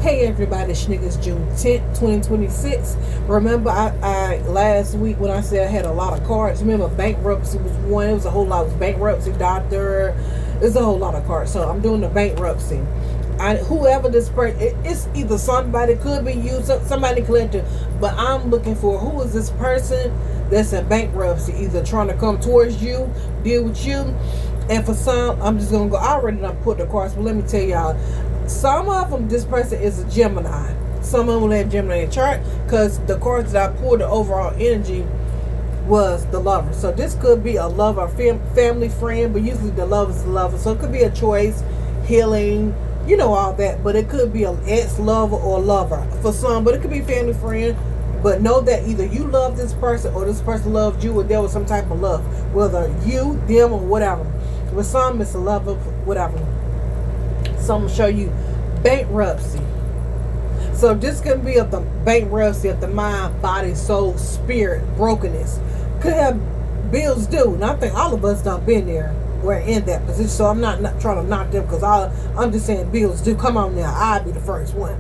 Hey everybody, it's niggas June 10th, 2026. Remember I last week when I said I had a lot of cards, remember bankruptcy was one. It was a whole lot of bankruptcy, doctor. It's a whole lot of cards. So I'm doing the bankruptcy. Whoever this person, it's either somebody, could be you, somebody collector, but I'm looking for who is this person that's in bankruptcy, either trying to come towards you, deal with you. And for some, I'm just gonna go. I already done put the cards, but let me tell y'all, some of them, this person is a Gemini. Some of them have Gemini chart, because the cards that I pulled, the overall energy was the lover. So this could be a lover, family, friend, but usually the lover is the lover. So it could be a choice, healing, you know, all that. But it could be an ex-lover or lover for some, but it could be family, friend. But know that either you love this person or this person loved you, or there was some type of love, whether you, them, or whatever. With some, it's a lover, whatever. So I'm going to show you bankruptcy. So this can be of the bankruptcy of the mind, body, soul, spirit, brokenness. Could have bills due. And I think all of us done been there. We're in that position. So I'm not trying to knock them, because I'm just saying bills due. Come on now. I'll be the first one.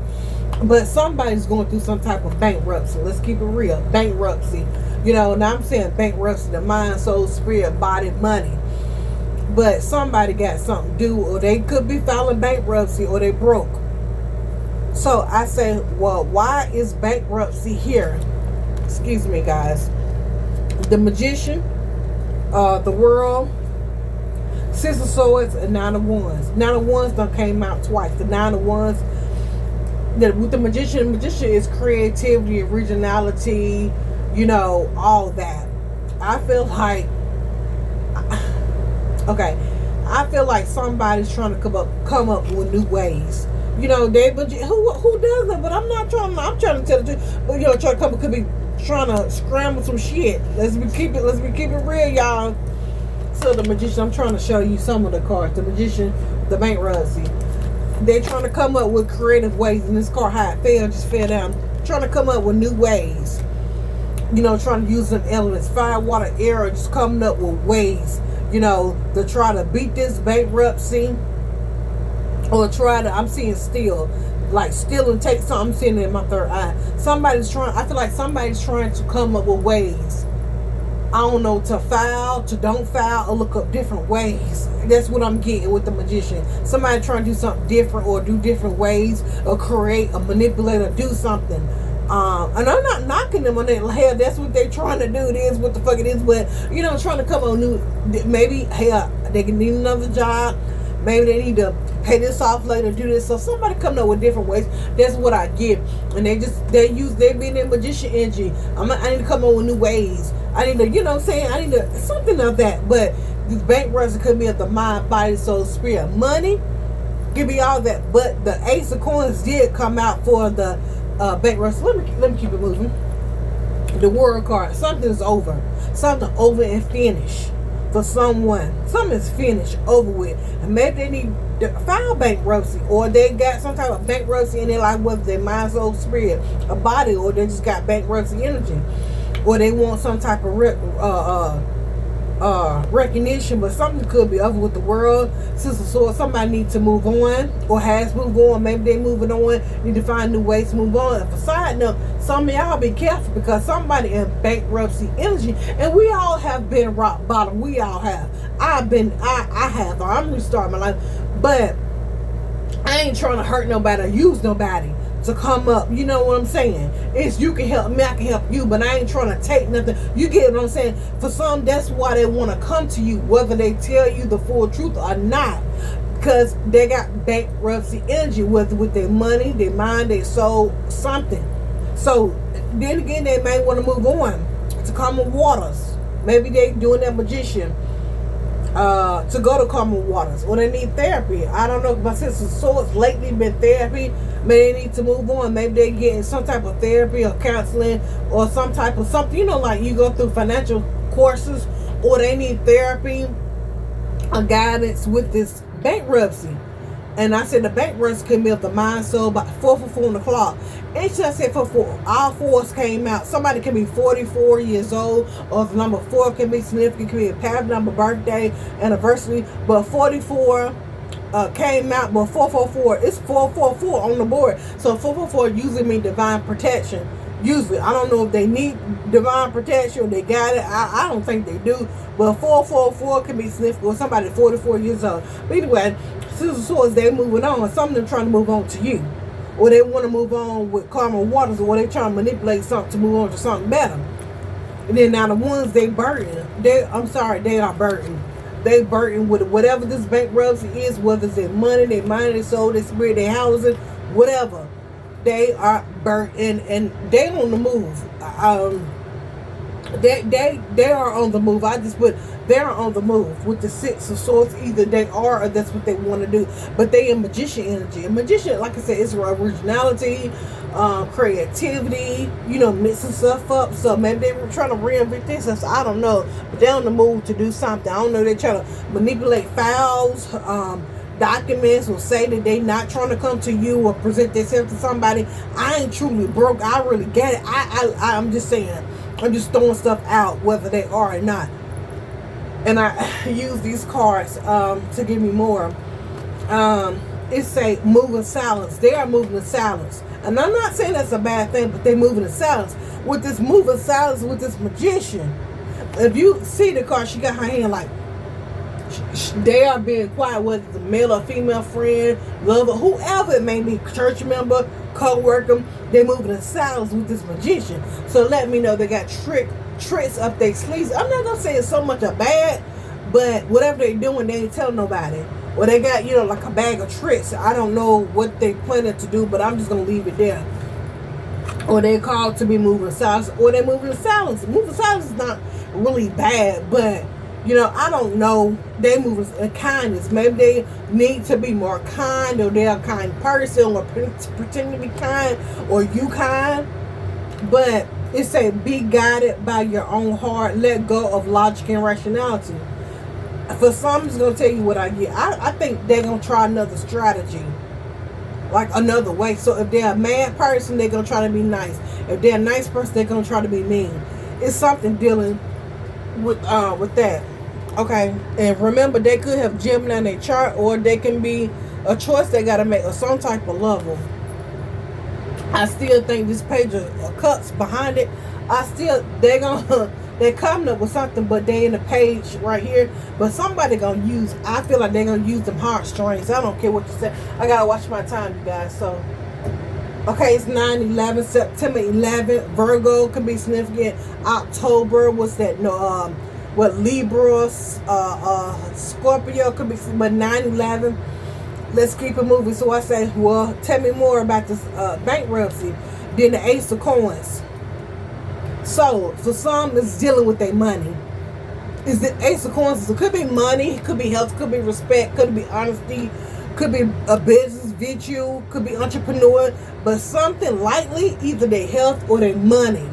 But somebody's going through some type of bankruptcy. Let's keep it real. Bankruptcy. You know, and I'm saying bankruptcy, the mind, soul, spirit, body, money. But somebody got something due, or they could be filing bankruptcy, or they broke. So I say, well, why is bankruptcy here? Excuse me, guys. The Magician, the World, Six of Swords, and Nine of Wands. Nine of Wands done came out twice. The Nine of Wands, with the Magician is creativity, originality, you know, all that. I feel like, okay, I feel like somebody's trying to come up with new ways. You know, who does that? But I'm trying to tell the truth. But you know, could be trying to scramble some shit. Let's keep it real, y'all. So the Magician, I'm trying to show you some of the cards. The Magician, the bankruptcy. They're trying to come up with creative ways. And this card, how it fell, just fell down. Trying to come up with new ways. You know, trying to use some elements, fire, water, air, just coming up with ways, you know, to try to beat this bankruptcy, or I'm seeing steal, like steal and take something. I'm seeing it in my third eye. I feel like somebody's trying to come up with ways, I don't know, to file, to don't file, or look up different ways. That's what I'm getting with the Magician. Somebody trying to do something different, or do different ways, or create, or manipulate, or do something. And I'm not knocking them on that. Hell, that's what they're trying to do. It is what the fuck it is. But, you know, trying to come on new, maybe, hell, they can need another job. Maybe they need to pay this off later, do this. So somebody coming up with different ways. That's what I get. And they being in Magician energy. I need to come up with new ways. I need to, you know what I'm saying? I need to, something of that. But this bankruptcy could be of the mind, body, soul, spirit. Money could be all that. But the Ace of Coins did come out for the bankruptcy. Let me keep it moving. The World card. Something's over. Something over and finished for someone. Something's finished, over with. And maybe they need to file bankruptcy, or they got some type of bankruptcy in their life, whether their mind, soul, spirit, a body, or they just got bankruptcy energy, or they want some type of recognition. But something could be over with the World. So somebody needs to move on, or has moved on. Maybe they moving on, need to find new ways to move on. And for side note, some of y'all be careful, because somebody in bankruptcy energy, and we all have been rock bottom. We all have. I have. I'm restarting my life, but I ain't trying to hurt nobody or use nobody to come up. You know what I'm saying? It's you can help me, I can help you, but I ain't trying to take nothing. You get what I'm saying? For some, that's why they want to come to you, whether they tell you the full truth or not, because they got bankruptcy energy, whether with their money, their mind, their soul, something. So then again, they may want to move on to common waters. Maybe they doing that Magician to go to common waters, or they need therapy. I don't know. My sister Swords lately been therapy. Maybe they need to move on. Maybe they getting some type of therapy or counseling, or some type of something, you know, like you go through financial courses, or they need therapy or guidance with this bankruptcy. And I said the bankruptcy can be of the mind, soul, by 4 on the clock. And she said for all fours came out. Somebody can be 44 years old, or the number 4 can be significant, can be a pattern number, birthday, anniversary. But 44 came out, but 444, it's 444 on the board. So 444 usually means divine protection. Usually, I don't know if they need divine protection or they got it. I don't think they do. But 444 can be significant with somebody 44 years old. But anyway, Six of Swords, they moving on. Some of them trying to move on to you. Or they want to move on with Karma Waters, or they trying to manipulate something to move on to something better. And then now the ones they burden, they are burdened. They burdened with whatever this bankruptcy is, whether it's their money, their mind, their soul, their spirit, their housing, whatever. They are burdened and they on the move. They are on the move. I just put they're on the move with the Six of Swords. Either they are or that's what they want to do. But they in magician energy. And magician, like I said, is originality, creativity, mixing stuff up. So maybe they were trying to reinvent this. So I don't know. But they're on the move to do something. I don't know. They're trying to manipulate files, documents, or say that they not trying to come to you or present themselves to somebody. I ain't truly broke. I really get it. I'm just saying. I'm just throwing stuff out, whether they are or not. And I use these cards to give me more. It say moving silence. They are moving in silence. And I'm not saying that's a bad thing, but they moving in silence. With this moving silence, with this magician, if you see the card, she got her hand like, they are being quiet, whether it's a male or female friend, lover, whoever it may be, church member, co-worker, they moving in silence with this magician. So let me know they got tricks up their sleeves. I'm not gonna say it's so much a bad, but whatever they doing, they ain't telling nobody. Or they got, like a bag of tricks. I don't know what they planning to do, but I'm just gonna leave it there. Or they called to be moving silence, or they moving in silence. Moving silence is not really bad, but I don't know. They move in kindness. Maybe they need to be more kind, or they're a kind person, or pretend to be kind, or you kind. But it say be guided by your own heart. Let go of logic and rationality. For some, it's gonna tell you what I get. I think they're gonna try another strategy, like another way. So if they're a mad person, they're gonna try to be nice. If they're a nice person, they're gonna try to be mean. It's something dealing with that. Okay, and remember, they could have Gemini in their chart, or they can be a choice they got to make, or some type of level. I still think this page of cups behind it, they're coming up with something, but they in the page right here. But somebody gonna use, I feel like they're gonna use them heartstrings. I don't care what you say. I gotta watch my time, you guys. So, okay, it's 9/11, September 11th. Virgo could be significant. October, what's that? No, Libra, Scorpio could be, but 9/11. Let's keep it moving. So I say, well, tell me more about this bankruptcy. Then the Ace of Coins. So for some, it's dealing with their money. Is the Ace of Coins? It could be money, could be health, could be respect, could be honesty, could be a business virtue, could be entrepreneur, but something lightly, either their health or their money.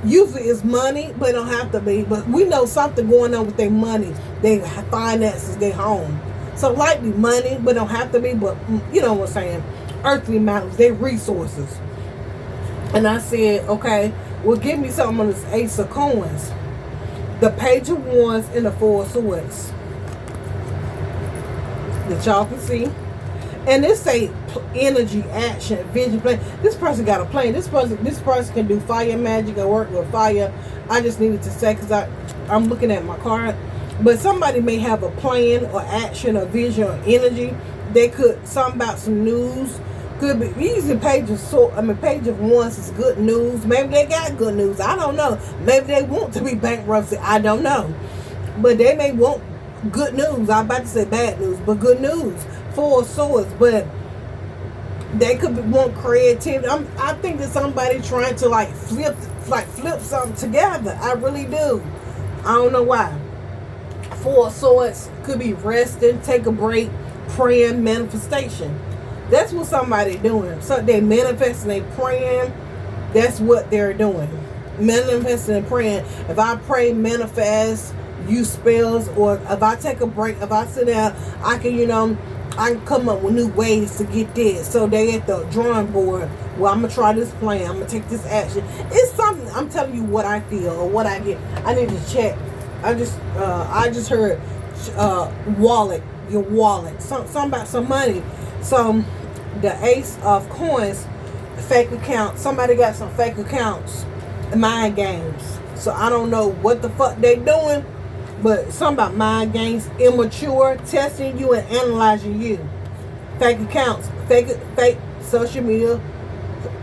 Usually it's money, but it don't have to be. But we know something going on with their money, their finances, their home. So likely money, but don't have to be. But you know what I'm saying? Earthly matters, their resources. And I said, okay, well, give me something on this Ace of Coins. The Page of Wands and the Four of Swords. That y'all can see. And this say energy, action, vision, plan. This person got a plan. This person can do fire magic or work with fire. I just needed to say because I'm looking at my card. But somebody may have a plan or action or vision or energy. They could something about some news. Could be easy. Page of Wands is good news. Maybe they got good news. I don't know. Maybe they want to be bankruptcy. I don't know. But they may want good news. I'm about to say bad news, but good news. Four of Swords, but they could want creativity. I think that somebody trying to flip something together. I really do. I don't know why. Four of Swords could be resting, take a break, praying, manifestation. That's what somebody doing. So they manifesting, they praying. That's what they're doing. Manifesting and praying. If I pray, manifest, use spells, or if I take a break, if I sit down, I can come up with new ways to get this. So they at the drawing board. Well, I'm gonna try this plan. I'm gonna take this action. It's something. I'm telling you what I feel or what I get. I need to check. I just heard wallet. your wallet. Something about some money. So the Ace of Coins, fake account. Somebody got some fake accounts, mind games. So I don't know what the fuck they doing, but something about mind games, immature, testing you and analyzing you. Fake accounts, fake social media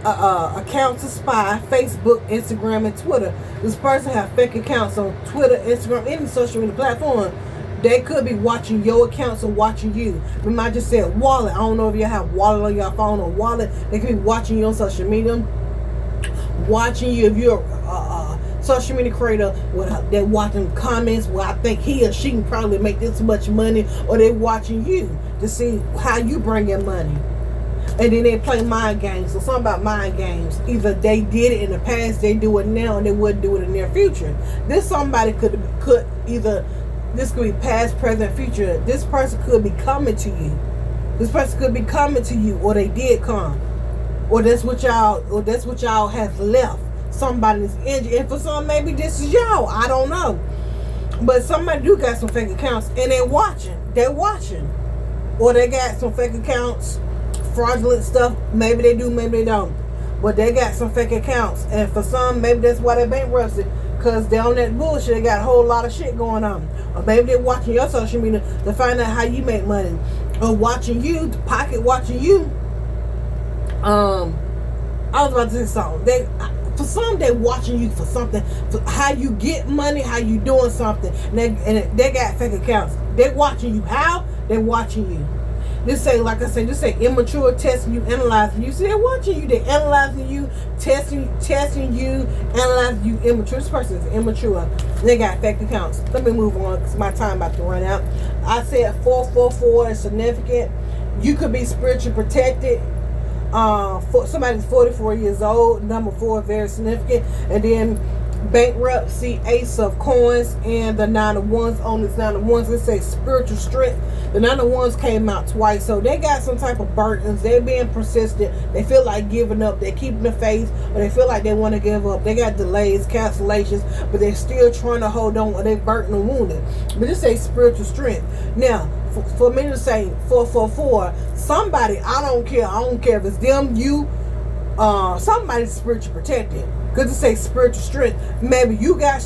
accounts to spy, Facebook, Instagram, and Twitter. This person have fake accounts on Twitter, Instagram, any social media platform. They could be watching your accounts or watching you. Remember, I just said wallet. I don't know if you have wallet on your phone or wallet. They could be watching you on social media, watching you. If you're a social media creator, they're watching comments. Well, I think he or she can probably make this much money, or they're watching you to see how you bring in money. And then they play mind games. So something about mind games. Either they did it in the past, they do it now, and they wouldn't do it in the near future. This somebody could either, this could be past, present, future. This person could be coming to you. This person could be coming to you, or they did come. Or that's what y'all has left. Somebody's injured. And for some, maybe this is y'all. I don't know. But somebody do got some fake accounts, and they're watching. They're watching. Or they got some fake accounts, fraudulent stuff. Maybe they do, maybe they don't. But they got some fake accounts. And for some, maybe that's why they bankrupted. Because they're on that bullshit. They got a whole lot of shit going on. Or maybe they're watching your social media to find out how you make money. Or watching you, pocket watching you. I was about to say something. For some, they're watching you for something. For how you get money, how you doing something. And they got fake accounts. They're watching you. How? They're watching you. This say, like I said, this say immature, testing you, analyzing you. See, they're watching you, they're analyzing you, testing you, analyzing you. Immature. This person is immature. They got fake accounts. Let me move on because my time about to run out. I said 444 is significant. You could be spiritually protected. Somebody's 44 years old. Number 4 very significant. And then bankruptcy, Ace of Coins, and the 9 of Wands. On this 9 of Wands, it says spiritual strength. The 9 of Wands came out twice, so they got some type of burdens. They're being persistent. They feel like giving up. They're keeping the faith, or they feel like they want to give up. They got delays, cancellations, but they're still trying to hold on, or they're burdened and wounded. But this says spiritual strength. Now, for me to say 444, somebody, I don't care if it's them, you, somebody's spiritually protected. Because it say spiritual strength. Maybe you got